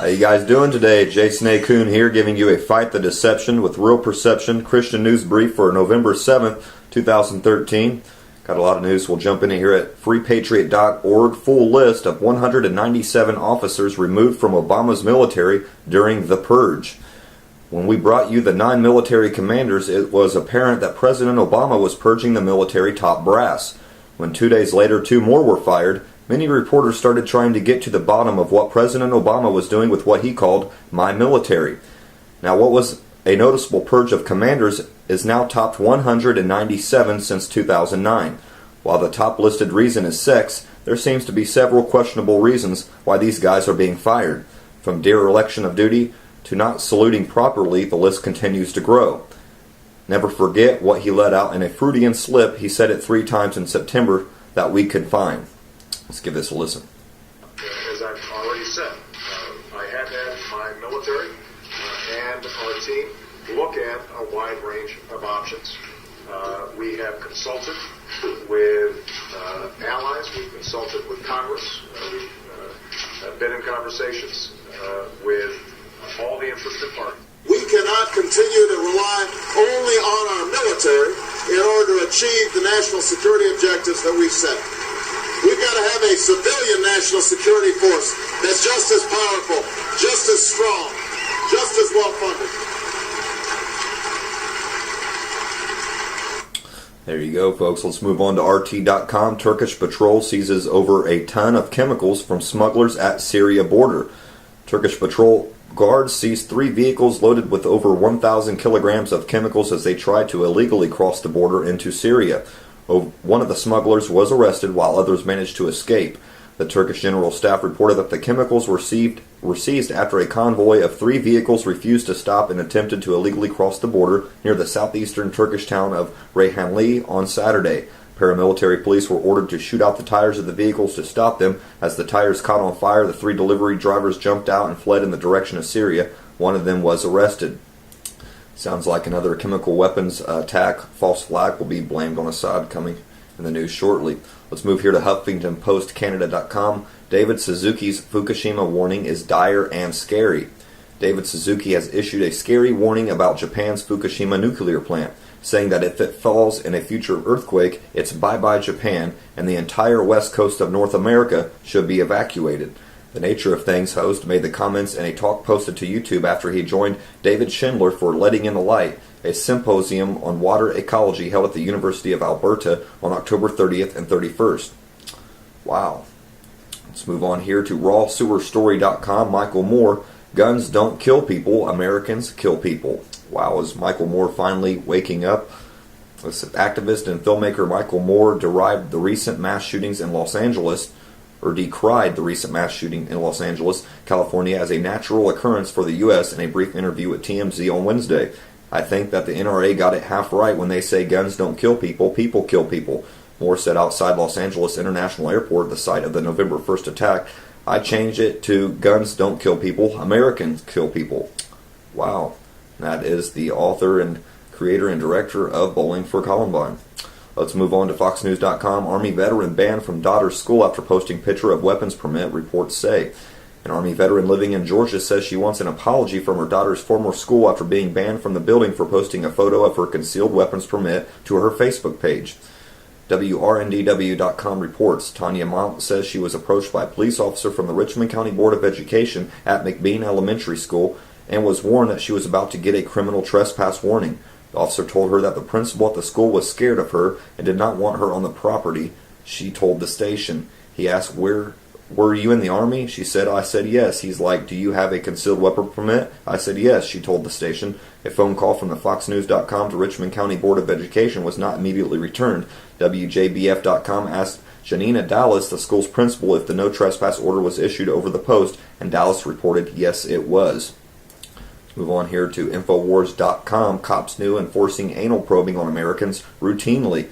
How you guys doing today? Jason A. Kuhn here, giving you a Fight the Deception with Real Perception Christian News Brief for November 7th, 2013. Got a lot of news. We'll jump in here at freepatriot.org. Full list of 197 officers removed from Obama's military during the purge. When we brought you the 9 military commanders, it was apparent that President Obama was purging the military top brass. When 2 days later 2 more were fired, many reporters started trying to get to the bottom of what President Obama was doing with what he called my military. Now, what was a noticeable purge of commanders is now topped 197 since 2009. While the top listed reason is sex, there seems to be several questionable reasons why these guys are being fired. From dereliction of duty to not saluting properly, the list continues to grow. Never forget what he let out in a Freudian slip. He said it 3 times in September that we could find. Let's give this a listen. As I've already said, I have had my military and our team look at a wide range of options. We have consulted with allies, we've consulted with Congress, we've been in conversations with all the interested parties. We cannot continue to rely only on our military in order to achieve the national security objectives that we've set. We've got to have a civilian national security force that's just as powerful, just as strong, just as well funded. There you go, folks. Let's move on to RT.com. Turkish patrol seizes over a ton of chemicals from smugglers at Syria border. Turkish patrol guards seized 3 vehicles loaded with over 1,000 kilograms of chemicals as they tried to illegally cross the border into Syria. One of the smugglers was arrested while others managed to escape. The Turkish General Staff reported that the chemicals were seized after a convoy of 3 vehicles refused to stop and attempted to illegally cross the border near the southeastern Turkish town of Reyhanli on Saturday. Paramilitary police were ordered to shoot out the tires of the vehicles to stop them. As the tires caught on fire, the 3 delivery drivers jumped out and fled in the direction of Syria. One of them was arrested. Sounds like another chemical weapons attack. False flag will be blamed on Assad, coming in the news shortly. Let's move here to HuffingtonPostCanada.com. David Suzuki's Fukushima warning is dire and scary. David Suzuki has issued a scary warning about Japan's Fukushima nuclear plant, saying that if it falls in a future earthquake, it's bye-bye Japan, and the entire west coast of North America should be evacuated. The Nature of Things host made the comments in a talk posted to YouTube after he joined David Schindler for Letting in the Light, a symposium on water ecology held at the University of Alberta on October 30th and 31st. Wow. Let's move on here to RawSewerStory.com. Michael Moore, guns don't kill people, Americans kill people. Wow, is Michael Moore finally waking up? Activist and filmmaker Michael Moore decried the recent mass shootings in Los Angeles, California, as a natural occurrence for the U.S. in a brief interview with TMZ on Wednesday. I think that the NRA got it half right when they say guns don't kill people, people kill people. Moore said outside Los Angeles International Airport, the site of the November 1st attack, I changed it to guns don't kill people, Americans kill people. Wow. That is the author and creator and director of Bowling for Columbine. Let's move on to FoxNews.com. Army veteran banned from daughter's school after posting picture of weapons permit, reports say. An Army veteran living in Georgia says she wants an apology from her daughter's former school after being banned from the building for posting a photo of her concealed weapons permit to her Facebook page. WRNDW.com reports Tanya Mount says she was approached by a police officer from the Richmond County Board of Education at McBean Elementary School and was warned that she was about to get a criminal trespass warning. The officer told her that the principal at the school was scared of her and did not want her on the property, she told the station. He asked, were you in the Army? She said, I said yes. He's like, do you have a concealed weapon permit? I said yes, she told the station. A phone call from the FoxNews.com to Richmond County Board of Education was not immediately returned. WJBF.com asked Janina Dallas, the school's principal, if the no trespass order was issued over the post, and Dallas reported yes, it was. Move on here to Infowars.com. Cops new enforcing anal probing on Americans routinely.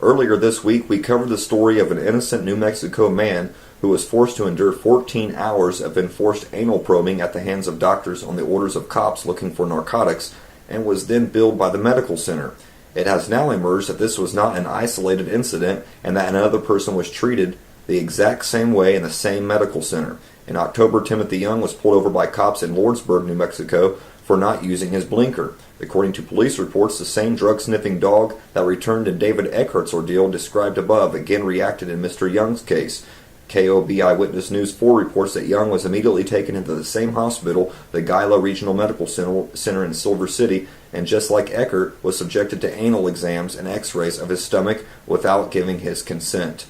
Earlier this week, we covered the story of an innocent New Mexico man who was forced to endure 14 hours of enforced anal probing at the hands of doctors on the orders of cops looking for narcotics, and was then billed by the medical center. It has now emerged that this was not an isolated incident and that another person was treated the exact same way in the same medical center. In October, Timothy Young was pulled over by cops in Lordsburg, New Mexico, for not using his blinker. According to police reports, the same drug-sniffing dog that returned in David Eckhart's ordeal described above again reacted in Mr. Young's case. KOB Eyewitness News 4 reports that Young was immediately taken into the same hospital, the Gila Regional Medical Center in Silver City, and just like Eckhart, was subjected to anal exams and x-rays of his stomach without giving his consent.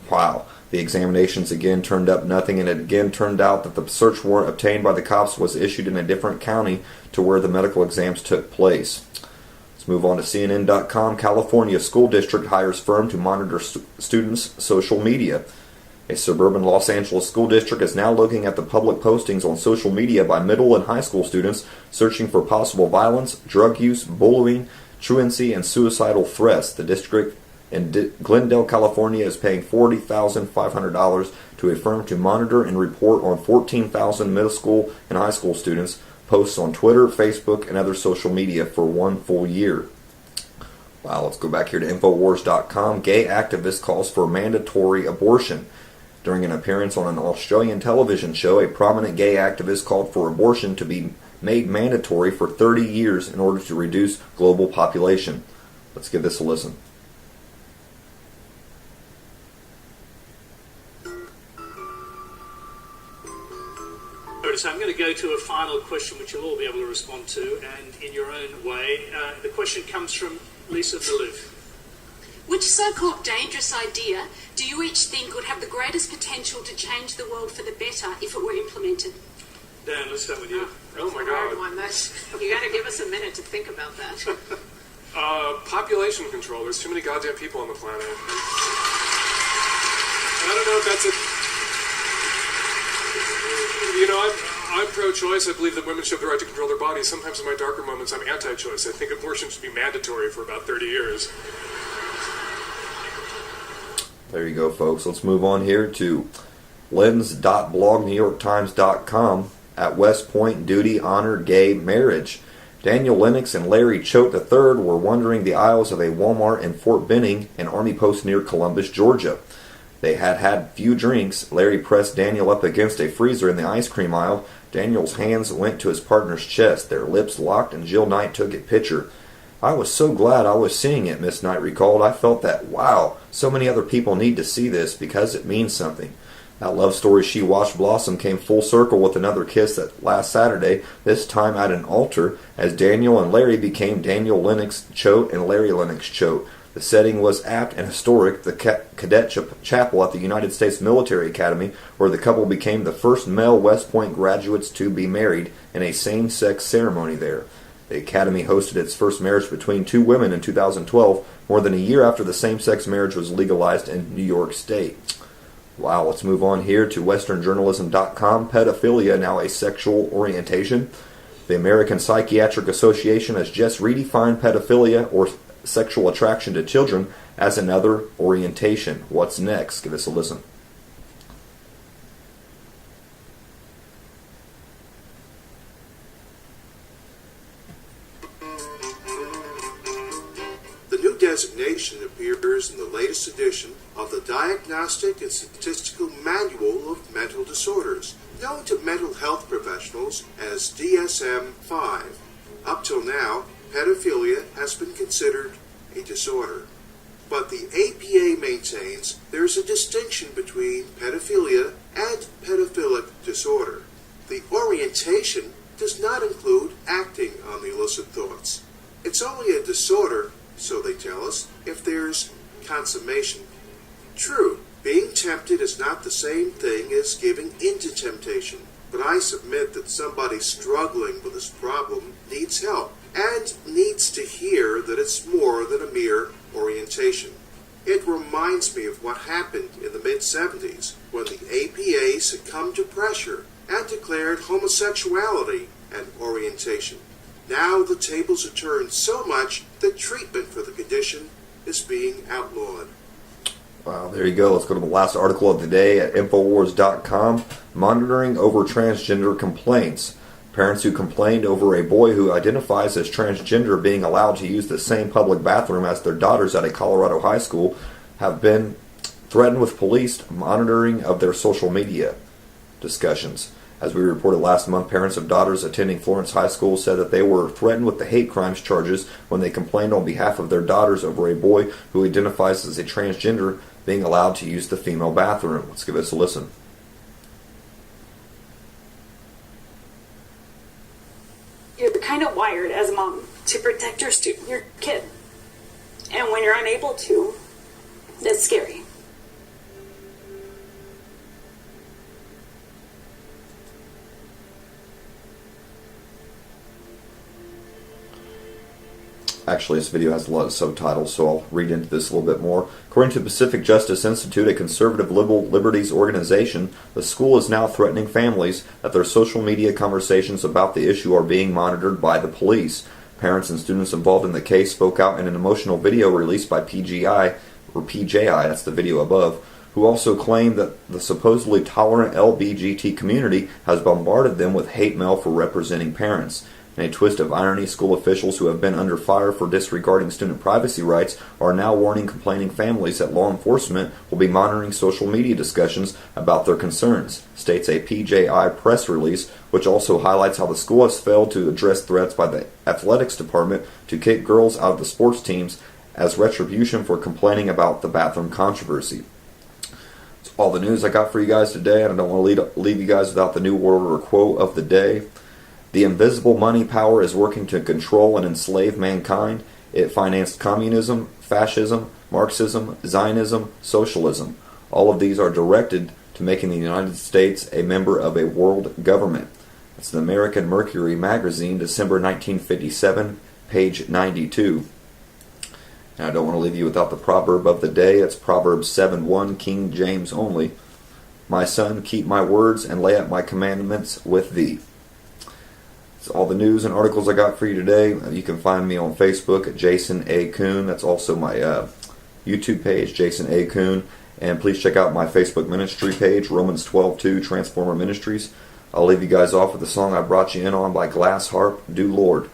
Wow. The examinations again turned up nothing, and it again turned out that the search warrant obtained by the cops was issued in a different county to where the medical exams took place. Let's move on to CNN.com. California school district hires firm to monitor students' social media. A suburban Los Angeles school district is now looking at the public postings on social media by middle and high school students searching for possible violence, drug use, bullying, truancy, and suicidal threats. The district in Glendale, California is paying $40,500 to a firm to monitor and report on 14,000 middle school and high school students' posts on Twitter, Facebook, and other social media for 1 full year. Wow, let's go back here to Infowars.com. Gay activist calls for mandatory abortion. During an appearance on an Australian television show, a prominent gay activist called for abortion to be made mandatory for 30 years in order to reduce global population. Let's give this a listen. So I'm going to go to a final question which you'll all be able to respond to, and in your own way. The question comes from Lisa Malouf. Which so-called dangerous idea do you each think would have the greatest potential to change the world for the better if it were implemented? Dan, let's start with you. Oh my God. Hard one. You got to give us a minute to think about that. Population control. There's too many goddamn people on the planet. I don't know if that's a... You know, I'm pro-choice. I believe that women should have the right to control their bodies. Sometimes in my darker moments, I'm anti-choice. I think abortion should be mandatory for about 30 years. There you go, folks. Let's move on here to lens.blognewyorktimes.com. At West Point, duty honored gay marriage. Daniel Lennox and Larry Choate III were wandering the aisles of a Walmart in Fort Benning, an Army post near Columbus, Georgia. They had had few drinks. Larry pressed Daniel up against a freezer in the ice cream aisle. Daniel's hands went to his partner's chest. Their lips locked, and Jill Knight took a picture. I was so glad I was seeing it, Miss Knight recalled. I felt that, wow, so many other people need to see this because it means something. That love story she watched blossom came full circle with another kiss that last Saturday, this time at an altar, as Daniel and Larry became Daniel Lennox Choate and Larry Lennox Choate. The setting was apt and historic, the Cadet Chapel at the United States Military Academy, where the couple became the first male West Point graduates to be married in a same-sex ceremony there. The Academy hosted its first marriage between two women in 2012, more than a year after the same-sex marriage was legalized in New York State. Wow, let's move on here to westernjournalism.com. Pedophilia now a sexual orientation. The American Psychiatric Association has just redefined pedophilia, or sexual attraction to children, as another orientation. What's next? Give us a listen. The new designation appears in the latest edition of the Diagnostic and Statistical Manual of Mental Disorders, known to mental health professionals as DSM-5. Up till now, pedophilia has been considered a disorder. But the APA maintains there is a distinction between pedophilia and pedophilic disorder. The orientation does not include acting on the illicit thoughts. It's only a disorder, so they tell us, if there's consummation. True, being tempted is not the same thing as giving into temptation, but I submit that somebody struggling with this problem needs help and needs to hear that it's more than a mere orientation. It reminds me of what happened in the mid-70s when the APA succumbed to pressure and declared homosexuality an orientation. Now the tables are turned so much that treatment for the condition is being outlawed. Wow, there you go. Let's go to the last article of the day at Infowars.com. Monitoring over transgender complaints. Parents who complained over a boy who identifies as transgender being allowed to use the same public bathroom as their daughters at a Colorado high school have been threatened with police monitoring of their social media discussions. As we reported last month, parents of daughters attending Florence High School said that they were threatened with the hate crimes charges when they complained on behalf of their daughters over a boy who identifies as a transgender being allowed to use the female bathroom. Let's give this a listen. You're kind of wired as a mom to protect your kid. And when you're unable to, that's scary. Actually, this video has a lot of subtitles, so I'll read into this a little bit more. According to Pacific Justice Institute, a conservative liberal liberties organization, the school is now threatening families that their social media conversations about the issue are being monitored by the police. Parents and students involved in the case spoke out in an emotional video released by PJI, that's the video above, who also claimed that the supposedly tolerant LGBT community has bombarded them with hate mail for representing parents. In a twist of irony, school officials who have been under fire for disregarding student privacy rights are now warning complaining families that law enforcement will be monitoring social media discussions about their concerns, states a PJI press release, which also highlights how the school has failed to address threats by the athletics department to kick girls out of the sports teams as retribution for complaining about the bathroom controversy. That's all the news I got for you guys today, and I don't want to leave you guys without the New World Order quote of the day. The invisible money power is working to control and enslave mankind. It financed communism, fascism, Marxism, Zionism, socialism. All of these are directed to making the United States a member of a world government. That's the American Mercury magazine, December 1957, page 92. And I don't want to leave you without the proverb of the day. It's Proverbs 7:1, King James only. My son, keep my words and lay up my commandments with thee. That's all the news and articles I got for you today. You can find me on Facebook at Jason A. Kuhn. That's also my YouTube page, Jason A. Kuhn. And please check out my Facebook ministry page, Romans 12:2, Transformer Ministries. I'll leave you guys off with the song I brought you in on by Glass Harp, Do Lord.